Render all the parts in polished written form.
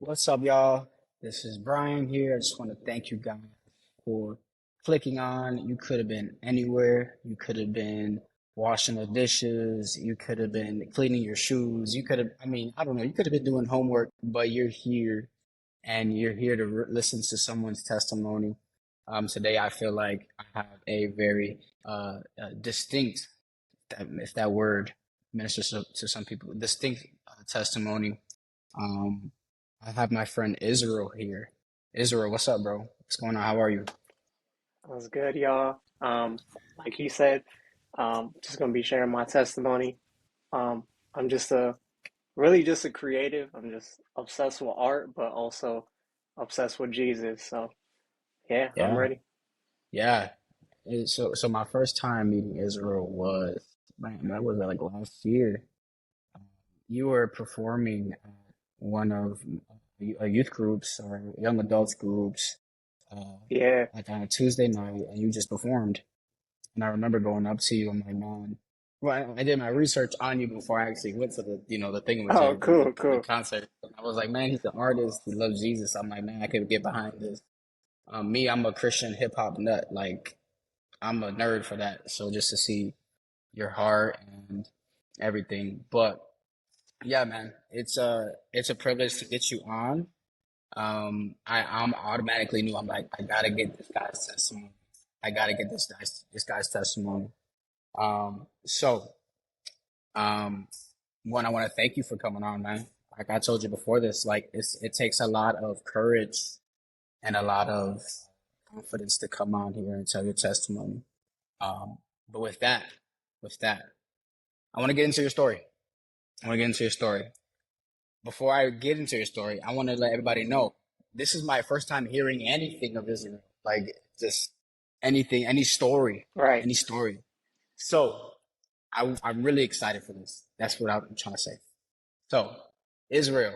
What's up, y'all? This is Brian here. I just want to thank you guys for clicking on. You could have been anywhere. You could have been washing the dishes. You could have been cleaning your shoes. You could have, I don't know, you could have been doing homework, but you're here and you're here to listen to someone's testimony. Today, I feel like I have a very distinct, if that word ministers to some people, distinct testimony. um, I have my friend Israel here. Israel, what's up, bro? What's going on? How are you? What's good, y'all? Like he said, just gonna be sharing my testimony. I'm just a creative. I'm just obsessed with art, but also obsessed with Jesus. So yeah, I'm Yeah, ready. yeah. So my first time meeting Israel was, man, that was like last year. You were performing at one of youth groups or young adults groups, uh, Yeah. like on a Tuesday night, and you just performed. And I remember going up to you. I'm like, man. Well, I did my research on you before I actually went to the Oh, thingamajig, cool, the cool. concert. And I was like, man, he's an artist. He loves Jesus. I'm like, man, I could get behind this. Me, I'm a Christian hip hop nut. Like, I'm a nerd for that. So just to see your heart and everything. But yeah, man, it's a privilege to get you on. I'm automatically knew I'm like, I gotta get this guy's testimony. I gotta get this guy's testimony. So um, one, I want to thank you for coming on, man. Like I told you before this, like it takes a lot of courage and a lot of confidence to come on here and tell your testimony. Um, but with that, I want to get into your story. I want to get into your story. Before I get into your story, I want to let everybody know this is my first time hearing anything of Israel, like just anything, Right. any story. So I'm really excited for this. That's what I'm trying to say. So, Israel,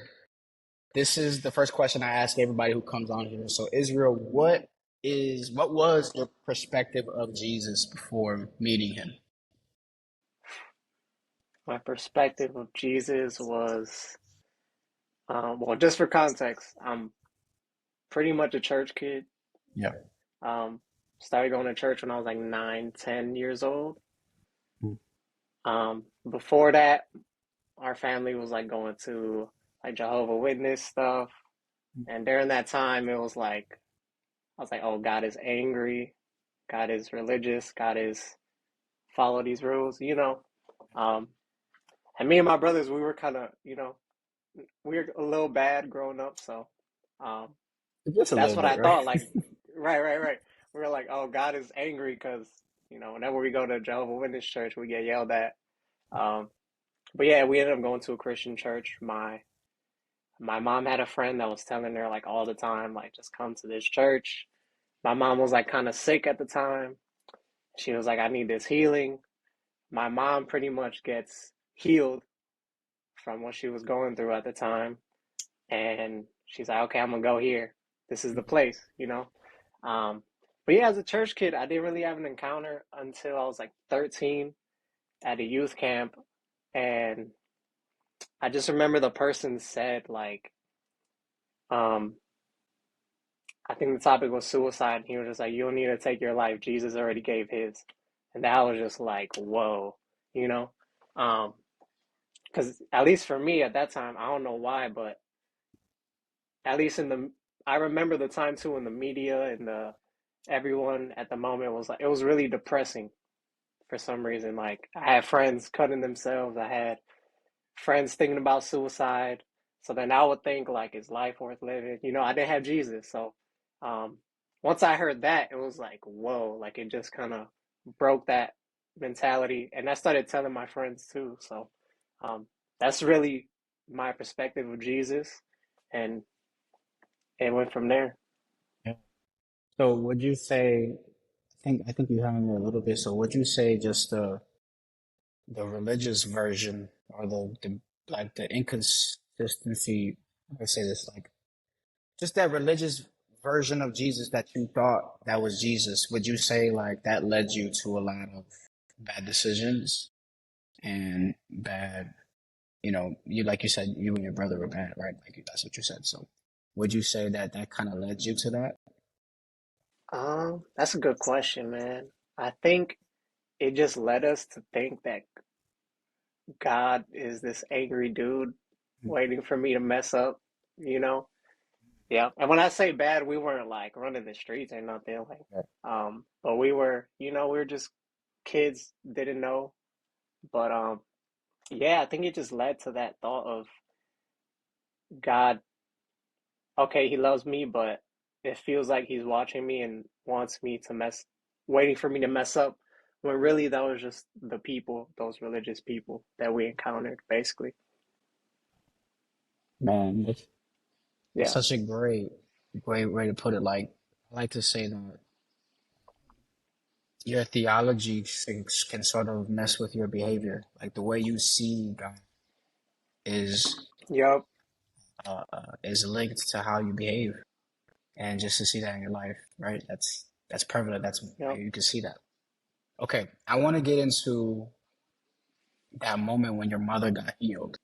this is the first question I ask everybody who comes on here. So, Israel, what was your perspective of Jesus before meeting him? My perspective of Jesus was, well, just for context, I'm pretty much a church kid. Yeah. Um, Started going to church when I was like 9, 10 years old. Before that, our family was like going to like Jehovah Witness stuff. And during that time, it was like, I was like, oh, God is angry. God is religious. God is follow these rules. Um, and me and my brothers, we were kind of, we were a little bad growing up. So um, Just a that's little what bit, I right? thought. Like, right, right, right. We were like, oh, God is angry because, whenever we go to Jehovah Witness church, we get yelled at. Um, but yeah, we ended up going to a Christian church. My mom had a friend that was telling her like all the time, like just come to this church. My mom was like kind of sick at the time. She was like, I need this healing. My mom pretty much gets healed from what she was going through at the time. And she's like, okay, I'm gonna go here. This is the place. Um, but yeah, as a church kid, I didn't really have an encounter until I was like 13 at a youth camp. And I just remember the person said like, um, I think the topic was suicide. He was just like, you don't need to take your life. Jesus already gave his. And that was just like, whoa, you know? Um, because at least for me at that time, I don't know why, but at least I remember the time too when the media and everyone at the moment was like, it was really depressing for some reason. Like I had friends cutting themselves. I had friends thinking about suicide. So then I would think like, is life worth living? I didn't have Jesus. So um, once I heard that, it was like, whoa, like it just kind of broke that mentality. And I started telling my friends too. So um, that's really my perspective of Jesus. And it went from there. Yeah. So would you say, I think you have me a little bit. So would you say just the religious version or the like the inconsistency, I say this like just that religious version of Jesus that you thought that was Jesus, would you say like that led you to a lot of bad decisions and bad, you like you said, you and your brother were bad, right? Like that's what you said. So, would you say that that kind of led you to that? That's a good question, man. I think it just led us to think that God is this angry dude waiting for me to mess up, you know? Yeah. And when I say bad, we weren't like running the streets or nothing like, Yeah. but we were, we were just kids, didn't know. But yeah, I think it just led to that thought of God, okay, he loves me, but it feels like he's watching me and wants me to waiting for me to mess up, when really that was just the people, those religious people that we encountered, basically. Man, that's Yeah. such a great way to put it. Like, I like to say that your theology can sort of mess with your behavior. Like the way you see God is Yup. is linked to how you behave, and just to see that in your life, right? That's prevalent. That's Yup. you can see that. Okay, I want to get into that moment when your mother got healed.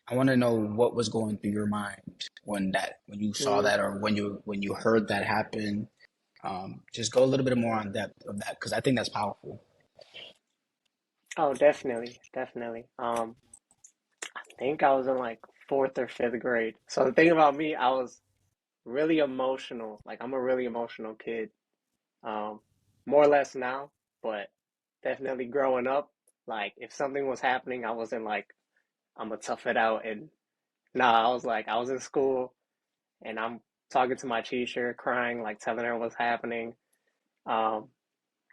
I want to know what was going through your mind when you saw Mm. that or when you heard that happen. Just go a little bit more on depth of that because I think that's powerful. Oh, definitely, definitely. I think I was in like fourth or fifth grade. So the thing about me, I was really emotional. Like I'm a really emotional kid. Um, More or less now, but definitely growing up, like if something was happening, I wasn't like I'm gonna tough it out. And nah, I was like I was in school and I'm talking to my teacher, crying, like telling her what's happening. Um,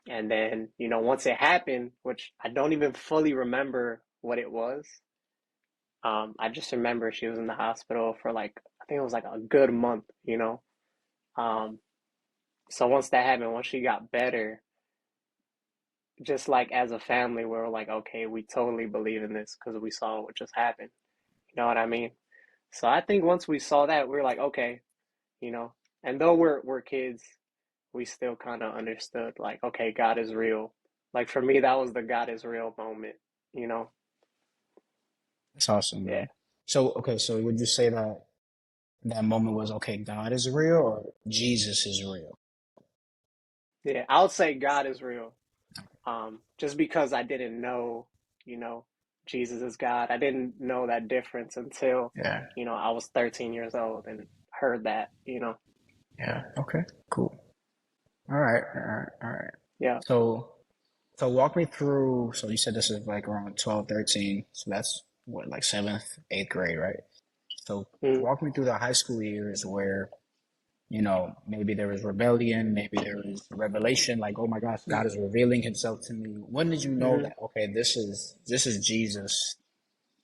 and then once it happened, which I don't even fully remember what it was. I just remember she was in the hospital for like I think it was like a good month. Um, so once that happened, once she got better, just like as a family, we were like, okay, we totally believe in this because we saw what just happened. You know what I mean? So I think once we saw that, we were like, okay, you know. And though we're kids, we still kind of understood like, okay, God is real. Like for me, that was the God is real moment. You know? That's awesome, Yeah, man. So okay, so would you say that that moment was okay, God is real or Jesus is real? yeah. I would say God is real. Just because I didn't know, you know, Jesus is God. I didn't know that difference until, Yeah, I was 13 years old and heard that. yeah. Okay, cool. All right, all right, all right. Yeah. So so walk me through. So you said this is like around 12, 13. So that's what, like seventh, eighth grade, right? So Mm, walk me through the high school years where, maybe there was rebellion, maybe there was revelation, like, oh my gosh, God is revealing himself to me. When did you know mm-hmm. that, okay, this is Jesus.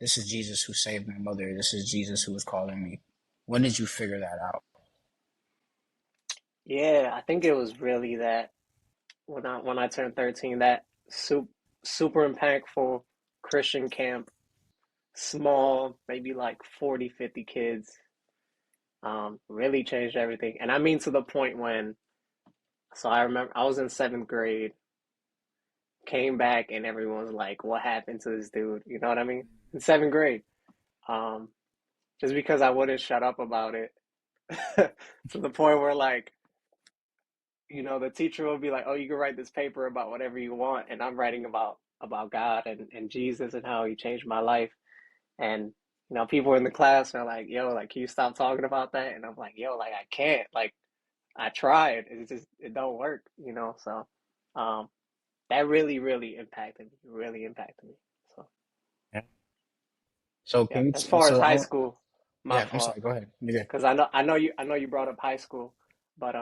This is Jesus who saved my mother. This is Jesus who was calling me. When did you figure that out? Yeah, I think it was really that when I turned 13, that super impactful Christian camp, small, maybe like 40, 50 kids, really changed everything. And I mean to the point when, so I remember I was in seventh grade, came back and everyone was like, what happened to this dude? You know what I mean? In seventh grade. Um, just because I wouldn't shut up about it to the point where like, the teacher will be like, "Oh, you can write this paper about whatever you want," and I'm writing about God and Jesus and how He changed my life. And people in the class are like, "Yo, like, can you stop talking about that?" And I'm like, "Yo, like, I can't. Like, I tried. It don't work." So, um, that really, really impacted me. Really impacted me. So, Yeah. So yeah. can you, As far as so high I, school, my yeah, I'm fault, sorry, go ahead. Yeah. because I know you brought up high school, but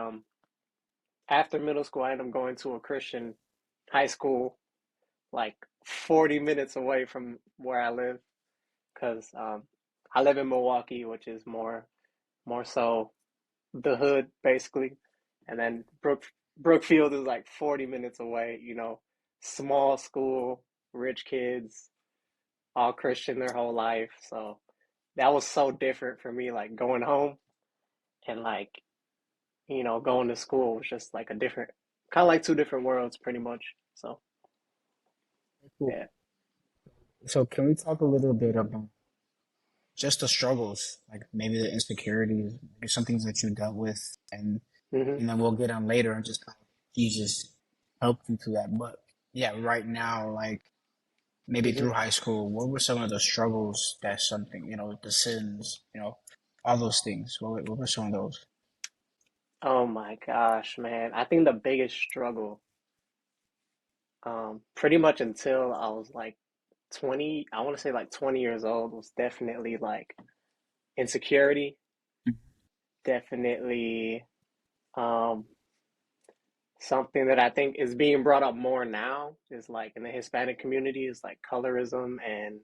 after middle school, I ended up going to a Christian high school like 40 minutes away from where I live because I live in Milwaukee, which is more so the hood basically, and then Brookfield is like 40 minutes away. Small school, rich kids, all Christian their whole life. So that was so different for me. Like going home and like going to school was just like a different, kind of like two different worlds, pretty much. So Cool. yeah. So can we talk a little bit about just the struggles, like maybe the insecurities, maybe some things that you dealt with, Hmm. and then we'll get on later and just how Jesus helped you through that. But yeah, right now, like maybe Hmm. through high school, what were some of the struggles that something, the sins, all those things? What were some of those? Oh my gosh, man. I think the biggest struggle, pretty much until I was like 20, I want to say like 20 years old, was definitely like insecurity, definitely um something that I think is being brought up more now is like in the Hispanic community is like colorism and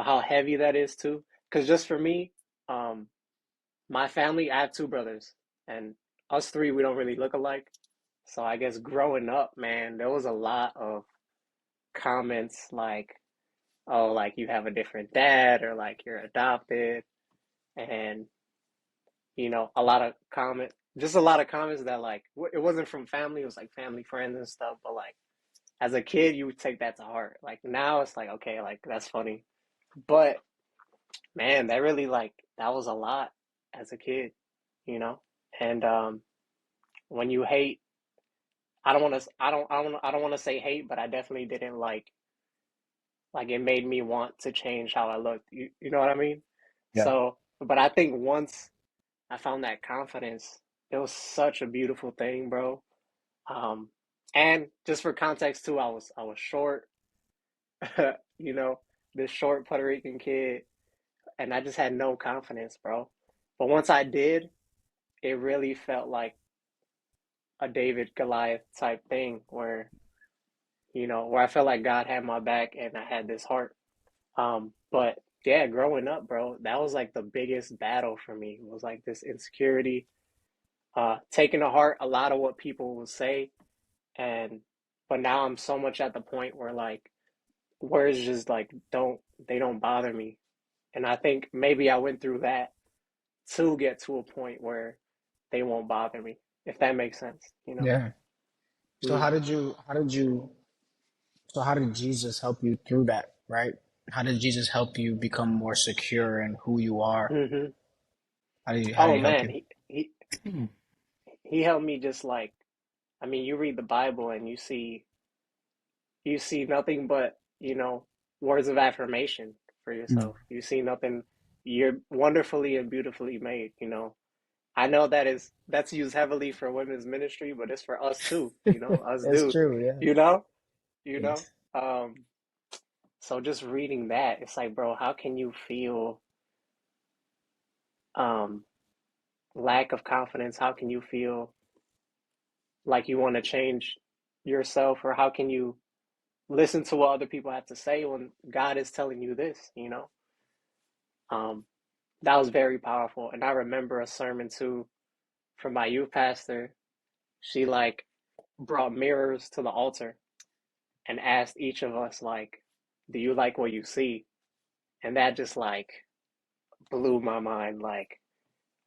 how heavy that is too. Because just for me, um my family, I have two brothers, and us three, we don't really look alike. So I guess growing up, man, there was a lot of comments like, oh, like you have a different dad or like you're adopted. And, a lot of just a lot of comments that like, it wasn't from family, it was like family friends and stuff. But like, as a kid, you would take that to heart. Like now it's like, okay, like that's funny. But man, that really like, that was a lot as a kid, you know? And, when you hate, I don't want to say hate, but I definitely didn't like it made me want to change how I looked. You know what I mean? Yeah. So, but I think once I found that confidence, it was such a beautiful thing, bro. Um, and just for context too, I was short, you know, this short Puerto Rican kid, and I just had no confidence, bro. But once I did, it really felt like a David Goliath type thing where I felt like God had my back and I had this heart. But yeah, growing up, bro, that was like the biggest battle for me. It was like this insecurity, taking to heart a lot of what people will say, and but now I'm so much at the point where like words just like don't bother me. And I think maybe I went through that to get to a point where they won't bother me, if that makes sense. Yeah. So Mm. how did Jesus help you through that, right? How did Jesus help you become more secure in who you are? Hmm. How did Oh he help man, you? he helped me just like, I mean, you read the Bible and you see nothing but, words of affirmation for Mm. yourself. You see nothing. You're wonderfully and beautifully made. I know that's used heavily for women's ministry, but it's for us too, us That's dudes, true, yeah. you know, you know. Yes. Um, so just reading that, it's like, bro, how can you feel um lack of confidence? How can you feel like you want to change yourself, or how can you listen to what other people have to say when God is telling you this? Um, that was very powerful. And I remember a sermon too from my youth pastor. She like brought mirrors to the altar and asked each of us like, "Do you like what you see?" And that just like blew my mind. Like,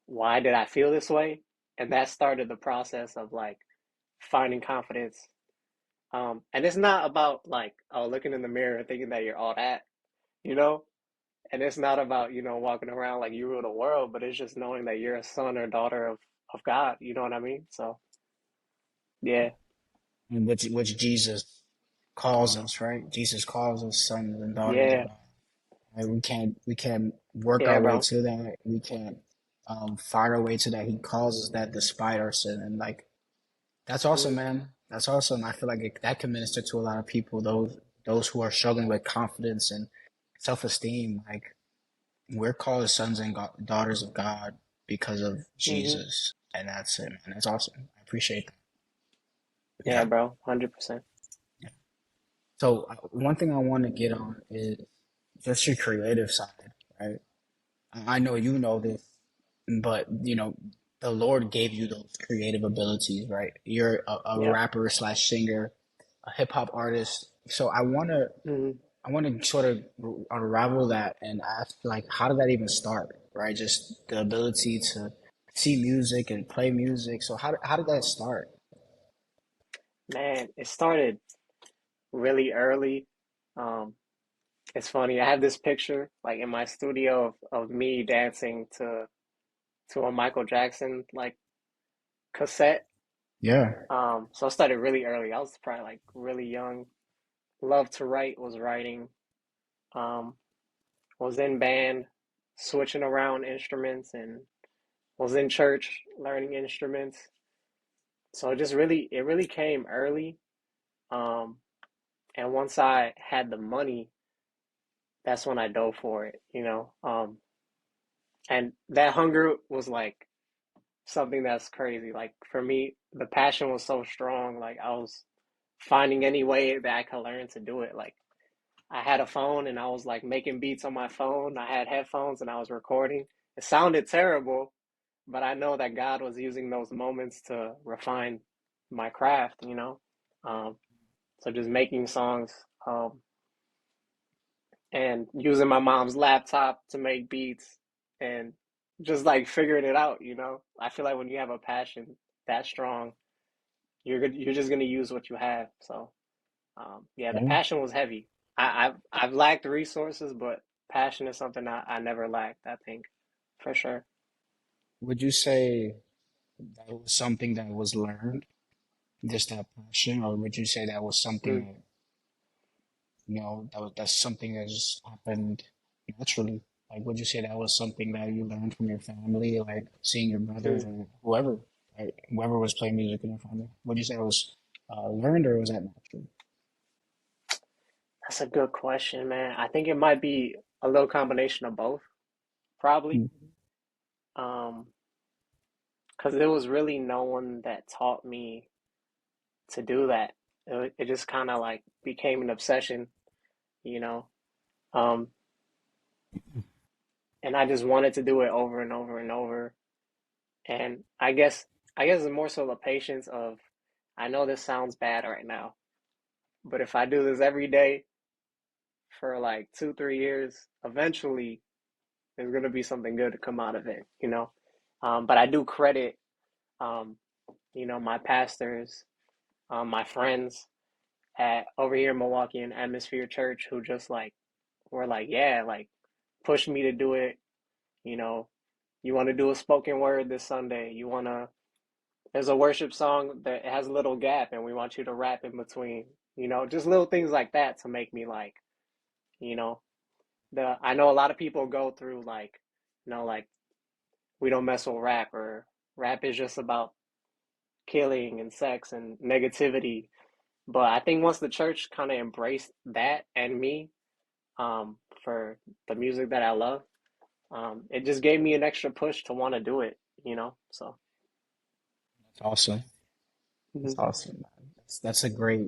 why did I feel this way? And that started the process of like finding confidence. And it's not about like, oh, looking in the mirror and thinking that you're all that, you know? And it's not about, walking around like you rule the world, but it's just knowing that you're a son or daughter of God. You know what I mean? So, yeah, And which Jesus calls us, right? Jesus calls us sons and daughters of yeah, God. Right? We can't work yeah, our way bro. to that. We can't fight our way to that. He calls us that despite our sin, and like that's awesome, Mm, man. That's awesome. I feel like that can minister to a lot of people. Those who are struggling with confidence and self esteem. Like we're called sons and daughters of God because of mm-hmm. Jesus, and that's it, man. That's awesome. I appreciate that. Yeah, Yeah. bro, 100%. Yeah. So one thing I want to get on is just your creative side, right? I know you know this, but the Lord gave you those creative abilities, right? You're a Yep. rapper slash singer, a hip hop artist. So Mm-hmm. I want to sort of unravel that and ask, like, how did that even start, right? Just the ability to see music and play music. So how did that start? Man, it started really early. Um, it's funny. I have this picture like in my studio of me dancing to a Michael Jackson like cassette. Yeah. So I started really early. I was probably like really young. Loved to write, was writing. Um, was in band, switching around instruments, and was in church learning instruments. So it really came early. Um, and once I had the money, that's when I dove for it, you know. And that hunger was like something that's crazy. Like for me, the passion was so strong. Like I was finding any way that I could learn to do it. Like I had a phone and I was like making beats on my phone. I had headphones and I was recording. It sounded terrible, but I know that God was using those moments to refine my craft, you know. Um, so just making songs, and using my mom's laptop to make beats and just like figuring it out, you know. I feel like when you have a passion that strong, you're just gonna use what you have. So yeah, the Yeah. passion was heavy. I've lacked resources, but passion is something I never lacked, I think, for sure. Would you say that was something that was learned, just that passion, or would you say that was something Mm, that, that's something that just happened naturally? Like, would you say that was something that you learned from your family, like seeing your brothers mm. or whoever, right? Whoever was playing music in your family? Would you say it was learned or was that natural? That's a good question, man. I think it might be a little combination of both, probably. Mm. Um, because there was really no one that taught me to do that. It just kind of like became an obsession, you know. Um, and I just wanted to do it over and over and over. And I guess it's more so the patience of I know this sounds bad right now, but if I do this every day for like 2, 3 years, eventually there's gonna be something good to come out of it, you know. But I do credit, um, you know, my pastors, my friends at over here in Milwaukee in Atmosphere Church who just like were like, yeah, like pushed me to do it. You know, you want to do a spoken word this Sunday. You want to, there's a worship song that has a little gap and we want you to rap in between. You know, just little things like that to make me like, you know, I know a lot of people go through like, you know, like we don't mess with rap or rap is just about killing and sex and negativity. But I think once the church kind of embraced that and me, for the music that I love, it just gave me an extra push to want to do it, you know? So, That's awesome. That's mhm. awesome, man. That's a great.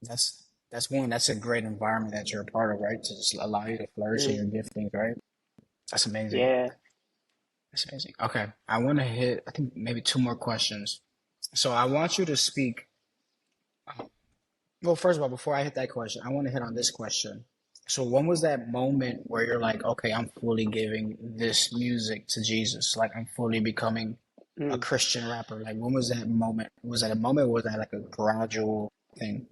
That's a great environment that you're a part of, right? To just allow you to flourish in Mm, your giftings, right? That's amazing. yeah. That's amazing. Okay, I want to hit, I think maybe two more questions. So I want you to speak. Well, first of all, before I hit that question, I want to hit on this question. So when was that moment where you're like, okay, I'm fully giving this music to Jesus? Like I'm fully becoming a Mm, Christian rapper. Like when was that moment? Was that a moment or was that like a gradual thing?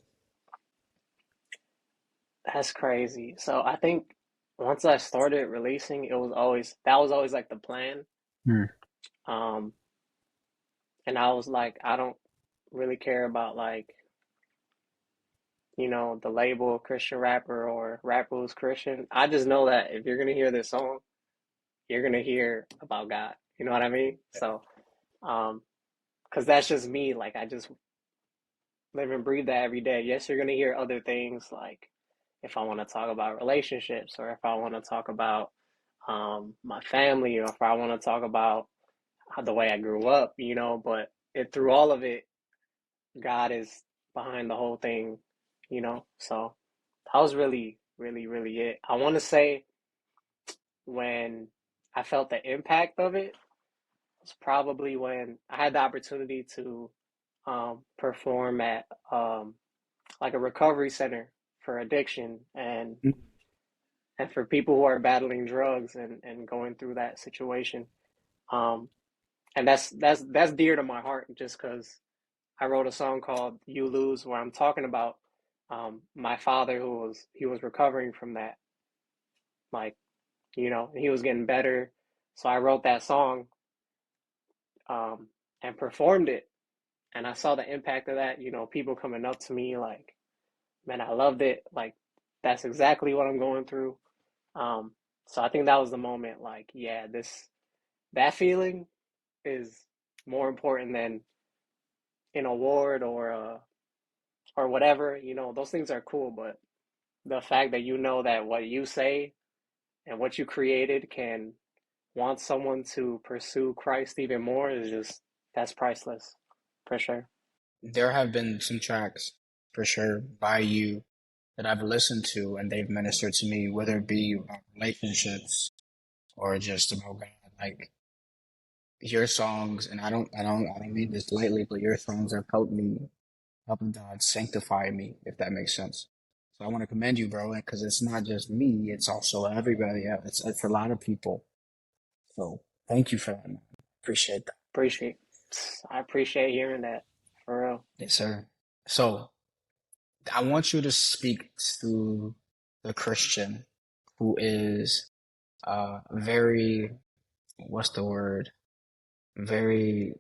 that's crazy. So I think once I started releasing, that was always like the plan. Hmm. Um, and I was like, I don't really care about like, you know, the label Christian rapper or rapper who's Christian. I just know that if you're gonna hear this song, you're gonna hear about God. You know what I mean? So, um, because that's just me. Like I just live and breathe that every day. Yes, you're gonna hear other things like if I want to talk about relationships or if I want to talk about my family or if I want to talk about the way I grew up, you know. But through all of it, God is behind the whole thing, you know. So that was really, really, really it. I want to say when I felt the impact of it was probably when I had the opportunity to perform at like a recovery center for addiction and for people who are battling drugs and going through that situation. Um, and that's dear to my heart just because I wrote a song called "You Lose" where I'm talking about My father, he was recovering from that, like, he was getting better. So I wrote that song, um, and performed it, and I saw the impact of that. People coming up to me like, "Man, I loved it. Like, that's exactly what I'm going through." Um, so I think that was the moment. Like, yeah, this that feeling is more important than an award or whatever. Those things are cool, but the fact that that what you say and what you created can want someone to pursue Christ even more is just that's priceless, for sure. There have been some tracks for sure by you that I've listened to and they've ministered to me, whether it be about relationships or just about God. Like your songs, and I don't mean this lightly, but your songs have helped me, helping God sanctify me, if that makes sense. So I want to commend you, bro, because it's not just me; it's also everybody. Yeah, it's a lot of people. So thank you for that, man. Appreciate that. Appreciate, I appreciate hearing that, for real. Yes, sir. So I want you to speak to the Christian who is very, what's the word? Very,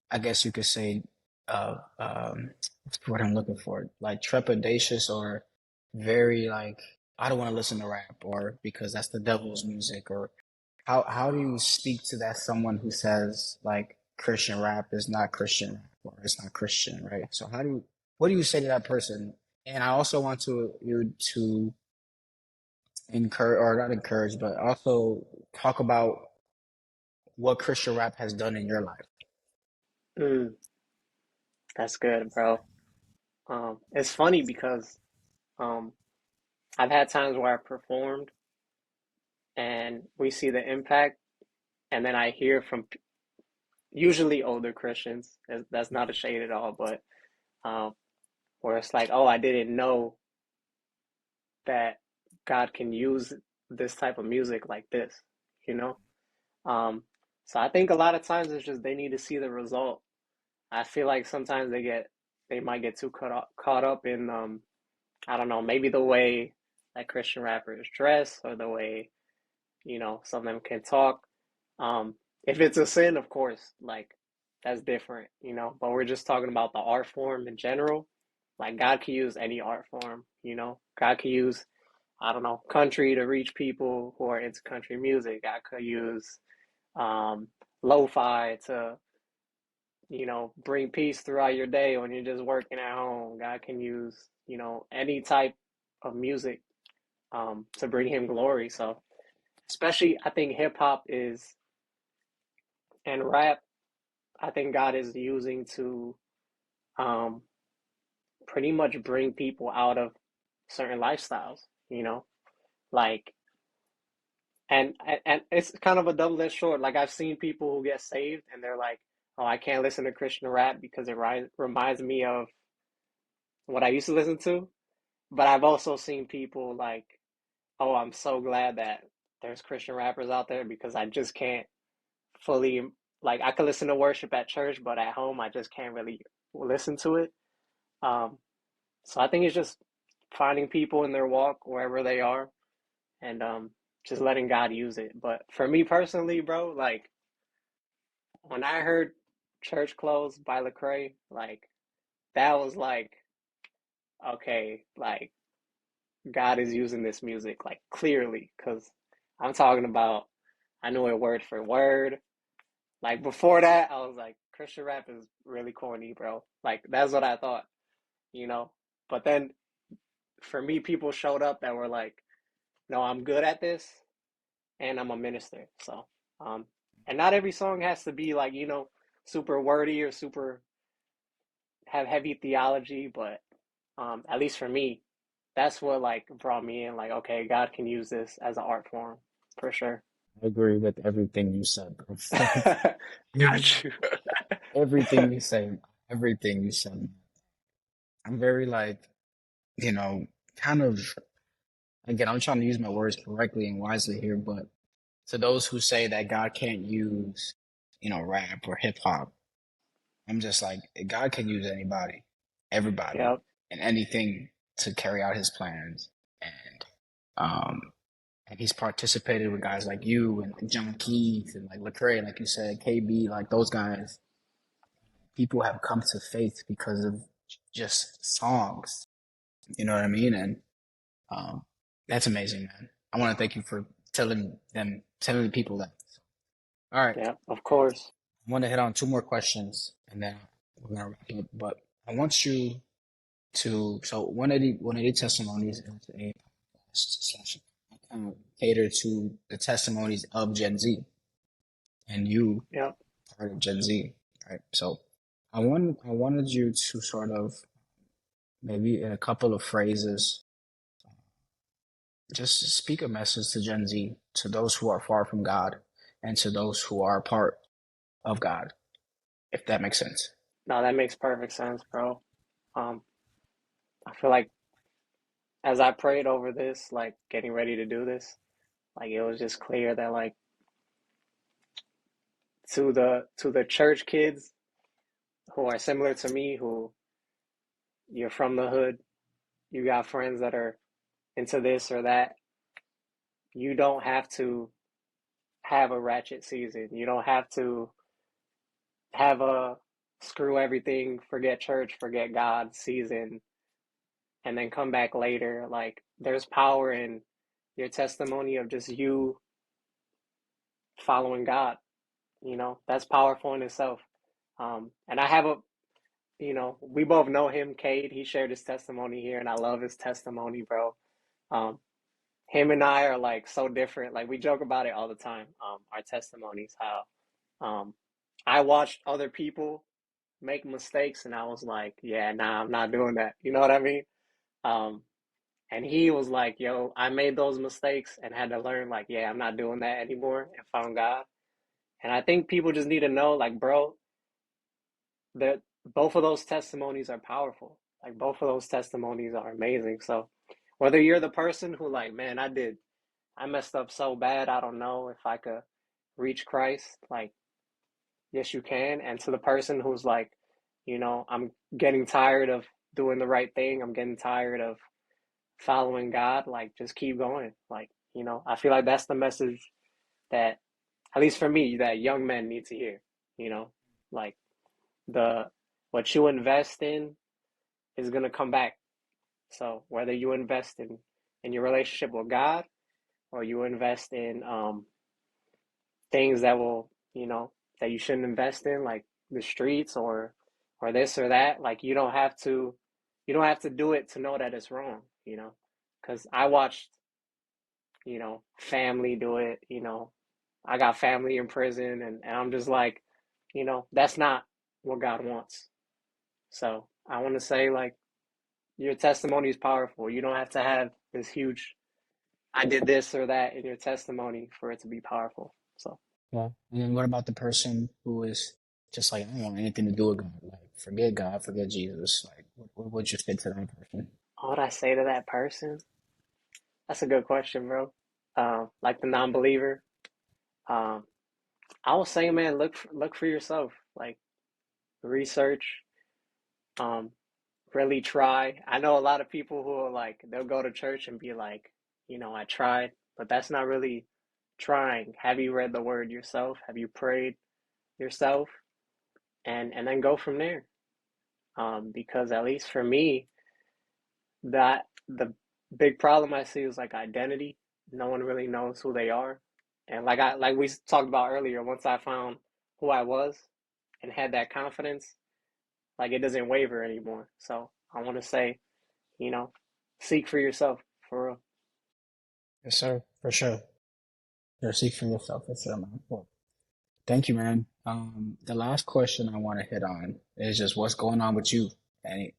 I guess you could say, what's the word I'm looking for? Like trepidatious or very like, I don't want to listen to rap or because that's the devil's music or how do you speak to that someone who says like Christian rap is not Christian rap or it's not Christian, right? So what do you say to that person? And I also want you to encourage or not encourage, but also talk about what Christian rap has done in your life. Mm, that's good, bro. It's funny because um, I've had times where I performed and we see the impact, and then I hear from usually older Christians. That's not a shade at all, but um, where it's like, oh, I didn't know that God can use this type of music like this, you know? Um, so I think a lot of times it's just they need to see the result. I feel like sometimes they might get too caught up in I don't know, maybe the way that Christian rappers dress or the way, some of them can talk. If it's a sin, of course, like that's different, but we're just talking about the art form in general. Like God can use any art form, God can use, I don't know, country to reach people who are into country music. God could use lo-fi to, bring peace throughout your day when you're just working at home. God can use, any type of music to bring him glory. So especially I think hip hop is and rap, I think God is using to um pretty much bring people out of certain lifestyles, you know? Like and it's kind of a double-edged sword. Like I've seen people who get saved and they're like, "Oh, I can't listen to Christian rap because it reminds me of what I used to listen to." But I've also seen people like, "Oh, I'm so glad that there's Christian rappers out there because I just can't fully like I could listen to worship at church, but at home I just can't really listen to it." Um, so I think it's just finding people in their walk wherever they are and just letting God use it. But for me personally, bro, like when I heard Church Clothes by Lecrae, like that was like, okay, like God is using this music like clearly because I'm talking about I knew it word for word. Like before that, I was like, Christian rap is really corny, bro. Like that's what I thought, you know. But then for me, people showed up that were like, no, I'm good at this and I'm a minister. So, um, and not every song has to be like, super wordy or super have heavy theology, but at least for me, that's what like brought me in. Like, okay, God can use this as an art form for sure. I agree with everything you said, bro. Got you. Everything you say, everything you said. I'm very like, you know, kind of, again, I'm trying to use my words correctly and wisely here, but to those who say that God can't use, rap or hip hop, I'm just like, God can use anybody, everybody. Yep. in anything to carry out his plans. And um, and he's participated with guys like you and like John Keith and like Lecrae, like you said, KB, like those guys. People have come to faith because of just songs. You know what I mean? And um, that's amazing, man. I want to thank you for telling people that. All right, Yeah, of course. I want to hit on two more questions, and then we're gonna wrap it. But I want you to. So one of the testimonies is a slash account cater to the testimonies of Gen Z, and you Yep. part of Gen Z, right? So I wanted you to sort of maybe in a couple of phrases just speak a message to Gen Z, to those who are far from God, and to those who are part of God, if that makes sense. No, that makes perfect sense, bro. Um, I feel like as I prayed over this, like getting ready to do this, like it was just clear that like to the church kids who are similar to me, who you're from the hood, you got friends that are into this or that, you don't have to have a ratchet season. You don't have to have a screw everything, forget church, forget God season, and then come back later. Like there's power in your testimony of just you following God. That's powerful in itself. And I have we both know him, Cade. He shared his testimony here, and I love his testimony, bro. Um, him and I are like so different. Like we joke about it all the time. Our testimonies, how I watched other people make mistakes, and I was like, yeah, nah, I'm not doing that. You know what I mean? Um, and he was like, yo, I made those mistakes and had to learn, like, yeah, I'm not doing that anymore, and found God. And I think people just need to know, like, bro, that both of those testimonies are powerful. Like both of those testimonies are amazing. So whether you're the person who like, man, I messed up so bad, I don't know if I could reach Christ, like yes you can. And to the person who's like, I'm getting tired of doing the right thing, I'm getting tired of following God, like just keep going. Like, I feel like that's the message that, at least for me, that young men need to hear, you know, like the what you invest in is gonna come back. So whether you invest in your relationship with God, or you invest in things that will, that you shouldn't invest in, like the streets or this or that, like you don't have to do it to know that it's wrong, because I watched, family do it, I got family in prison, and I'm just like, that's not what God wants. So I want to say, like, your testimony is powerful. You don't have to have this huge, I did this or that in your testimony for it to be powerful. So, Yeah. And then what about the person who is just like, I don't want anything to do with God? Like, forget God, forget Jesus. Like, what would you say to that person? what would I say to that person? That's a good question, bro. Like the non-believer, um, I will say, man, look for yourself. Like research, um, really try. I know a lot of people who are like, they'll go to church and be like, I tried, but that's not really trying. Have you read the word yourself? Have you prayed yourself? And then go from there. Because at least for me, that the big problem I see is like identity. No one really knows who they are. And like we talked about earlier, once I found who I was and had that confidence, like it doesn't waver anymore. So I want to say, you know, seek for yourself, for real. Yes, sir, for sure. You're seek for yourself. That's what I'm for. Thank you, man. The last question I want to hit on is just what's going on with you? Any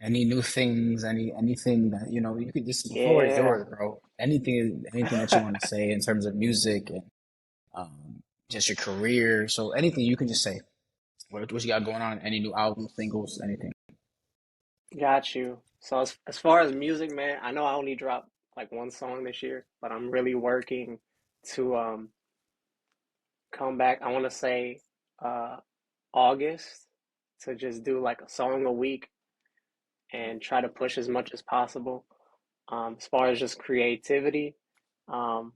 any new things? Anything that you could just the floor is Yeah. yours, bro. Anything that you want to say in terms of music and just your career. So anything you can just say. What you got going on? Any new albums, singles, anything? Got you. So as far as music, man, I know I only dropped like one song this year, but I'm really working to come back. I want to say uh August, to just do like a song a week and try to push as much as possible. As far as just creativity, um,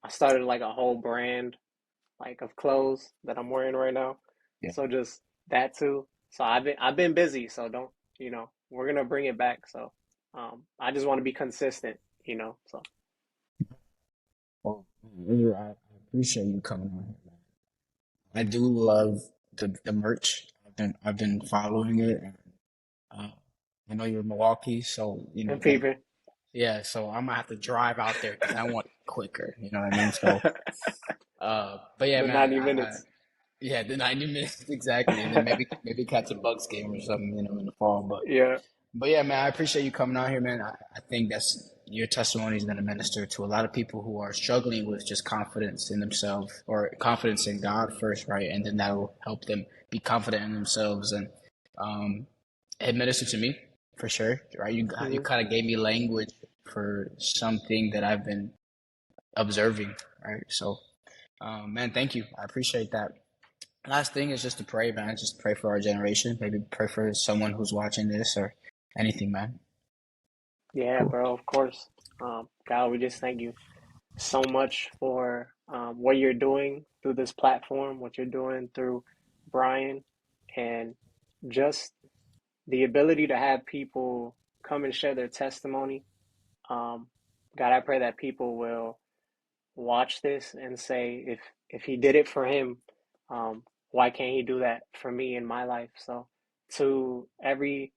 I started like a whole brand like of clothes that I'm wearing right now. Yeah. So just that too. So I've been busy, so don't, we're gonna bring it back. So I just want to be consistent, So Well, Israel, I appreciate you coming on here, man. I do love the merch. I've been following it, and uh, I know you're in Milwaukee, so and that peeping. yeah. So I'm gonna have to drive out there because I want it quicker. You know what I mean? So, but yeah, The man. 90 minutes. Yeah, the 90 minutes exactly, and then maybe catch a Bucks game or something, in the fall. Yeah. But yeah, man, I appreciate you coming out here, man. I think that's your testimony is going to minister to a lot of people who are struggling with just confidence in themselves or confidence in God first, right? And then that'll help them be confident in themselves. And um, it ministered to me for sure, right? You Hmm. kind of gave me language for something that I've been observing, right? So, man, thank you. I appreciate that. Last thing is just to pray, man. Just pray for our generation. Maybe pray for someone who's watching this or anything, man. Yeah, Cool. bro, of course. God, we just thank you so much for what you're doing through this platform, what you're doing through Brian, and just the ability to have people come and share their testimony. Um, God, I pray that people will watch this and say, if he did it for him, um, why can't he do that for me in my life? So, to every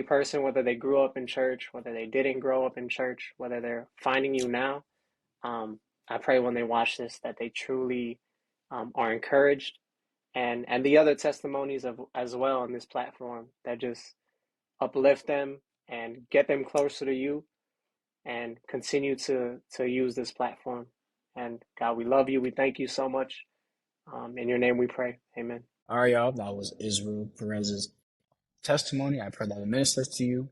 person, whether they grew up in church, whether they didn't grow up in church, whether they're finding you now, um, I pray when they watch this that they truly are encouraged, and the other testimonies of as well on this platform that just uplift them and get them closer to you and continue to use this platform. And God, we love you. We thank you so much. In your name we pray. Amen. All right, y'all. That was Israel Perez's testimony. I pray that it ministers to you.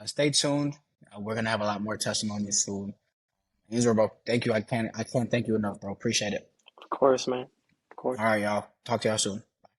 Stay tuned. We're gonna have a lot more testimonies soon. Israel, bro, thank you. I can't thank you enough, bro. Appreciate it. Of course, man. Of course. All right, y'all. Talk to y'all soon.